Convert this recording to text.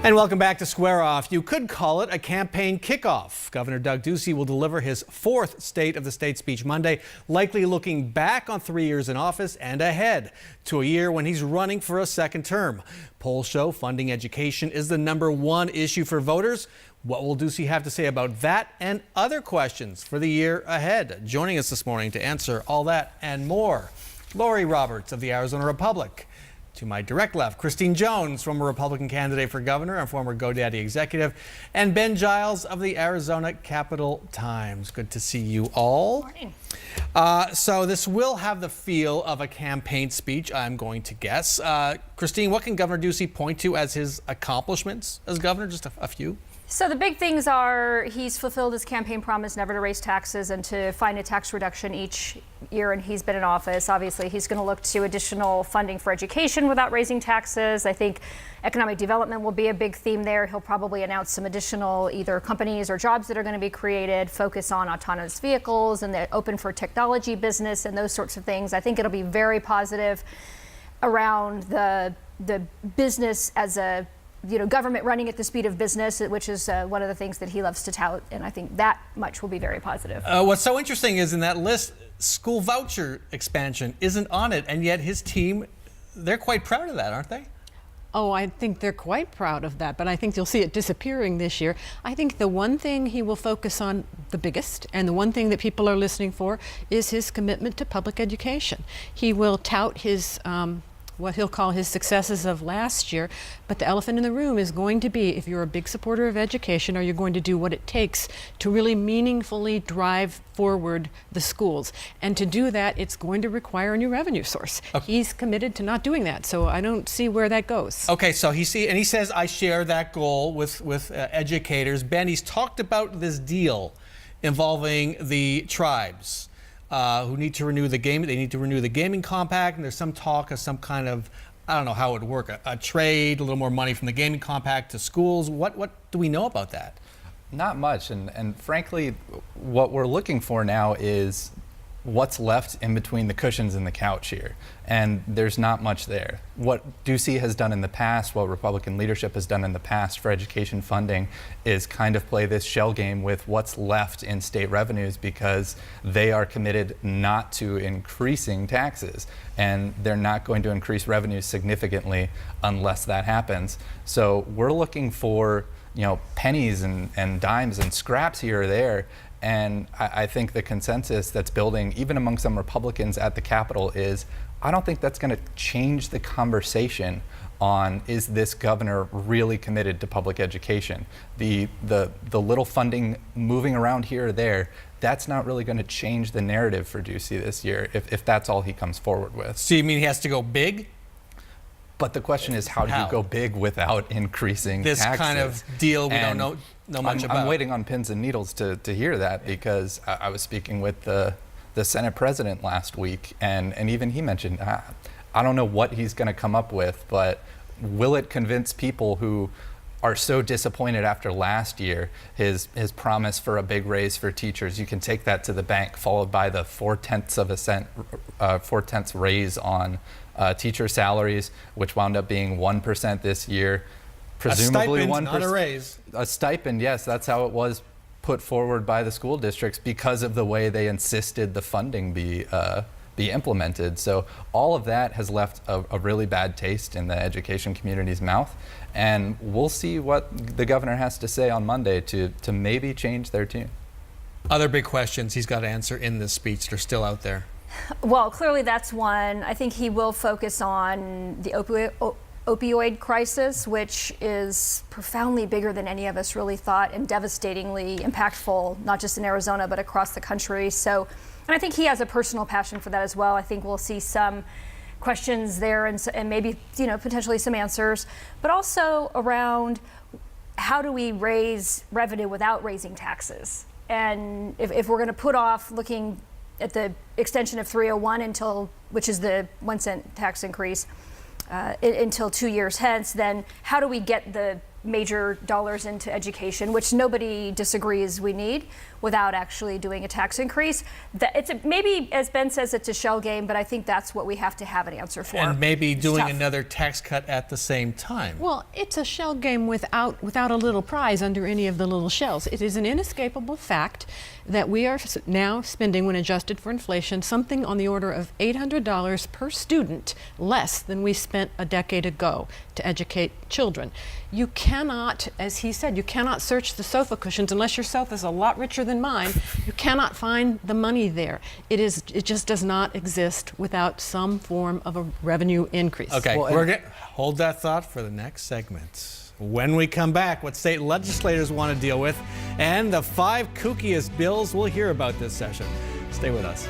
And welcome back to Square Off. You could call it a campaign kickoff. Governor Doug Ducey will deliver his fourth State of the State speech Monday, likely looking back on 3 years in office and ahead to a year when he's running for a second term. Polls show funding education is the #1 issue for voters. What will Ducey have to say about that and other questions for the year ahead? Joining us this morning to answer all that and more, Lori Roberts of the Arizona Republic. To my direct left, Christine Jones, former Republican candidate for governor and former GoDaddy executive, and Ben Giles of the Arizona Capital Times. Good to see you all. Morning. So this will have the feel of a campaign speech, I'm going to guess. Christine, what can Governor Ducey point to as his accomplishments as governor? Just a few. So the big things are he's fulfilled his campaign promise never to raise taxes and to find a tax reduction each year, and he's been in office. Obviously, he's going to look to additional funding for education without raising taxes. I think economic development will be a big theme there. He'll probably announce some additional either companies or jobs that are going to be created, focus on autonomous vehicles and the open for technology business and those sorts of things. I think it'll be very positive around the business as a government running at the speed of business, which is one of the things that he loves to tout, and I think that much will be very positive. What's so interesting is in that list, school voucher expansion isn't on it, and yet his team, they're quite proud of that, aren't they? Oh, I think they're quite proud of that, but I think you'll see it disappearing this year. I think the one thing he will focus on the biggest, and the one thing that people are listening for, is his commitment to public education. He will tout his what he'll call his successes of last year, but the elephant in the room is going to be, if you're a big supporter of education, are you going to do what it takes to really meaningfully drive forward the schools? And to do that, it's going to require a new revenue source. Okay. He's committed to not doing that, so I don't see where that goes. Okay, so he says, I share that goal with educators. Ben, he's talked about this deal involving the tribes. Who need to renew the game. They need to renew the gaming compact, and there's some talk of some kind of, I don't know how it would work, a trade, a little more money from the gaming compact to schools. What do we know about that? Not much, and frankly, what we're looking for now is what's left in between the cushions and the couch here, and there's not much there. What Ducey has done in the past, what Republican leadership has done in the past for education funding, is kind of play this shell game with what's left in state revenues, because they are committed not to increasing taxes, and they're not going to increase revenues significantly unless that happens. So we're looking for pennies and dimes and scraps here or there. And I think the consensus that's building, even among some Republicans at the Capitol, is I don't think that's going to change the conversation on, is this governor really committed to public education? The little funding moving around here or there, that's not really going to change the narrative for Ducey this year, if that's all he comes forward with. So you mean he has to go big? But the question is, how do you go big without increasing this taxes? kind of deal we don't know much about. I'm waiting on pins and needles to hear that, because I was speaking with the Senate president last week, and even he mentioned, I don't know what he's going to come up with, but will it convince people who are so disappointed after last year, his promise for a big raise for teachers? You can take that to the bank, followed by the 4/10 raise on teacher salaries, which wound up being 1% this year. Presumably a stipend, 1%. not a raise. A stipend, yes, that's how it was put forward by the school districts, because of the way they insisted the funding be implemented. So all of that has left a really bad taste in the education community's mouth, and we'll see what the governor has to say on Monday to maybe change their tune. Other big questions he's got to answer in this speech that are still out there. Well, clearly that's one. I think he will focus on the opioid crisis, which is profoundly bigger than any of us really thought, and devastatingly impactful, not just in Arizona, but across the country. So, and I think he has a personal passion for that as well. I think we'll see some questions there and maybe, potentially some answers, but also around how do we raise revenue without raising taxes? And if we're going to put off looking at the extension of 301 which is the 1 cent tax increase, until 2 years hence, then how do we get the major dollars into education, which nobody disagrees we need, without actually doing a tax increase. Maybe, as Ben says, it's a shell game, but I think that's what we have to have an answer for. And maybe It's doing tough. another tax cut at the same time. Well, it's a shell game without a little prize under any of the little shells. It is an inescapable fact that we are now spending, when adjusted for inflation, something on the order of $800 per student less than we spent a decade ago to educate children. You cannot, as he said, you cannot search the sofa cushions unless your sofa is a lot richer than mine. You cannot find the money there. It just does not exist without some form of a revenue increase. Okay, Well, we're going to hold that thought for the next segment. When we come back, what state legislators want to deal with and the 5 kookiest bills we'll hear about this session. Stay with us.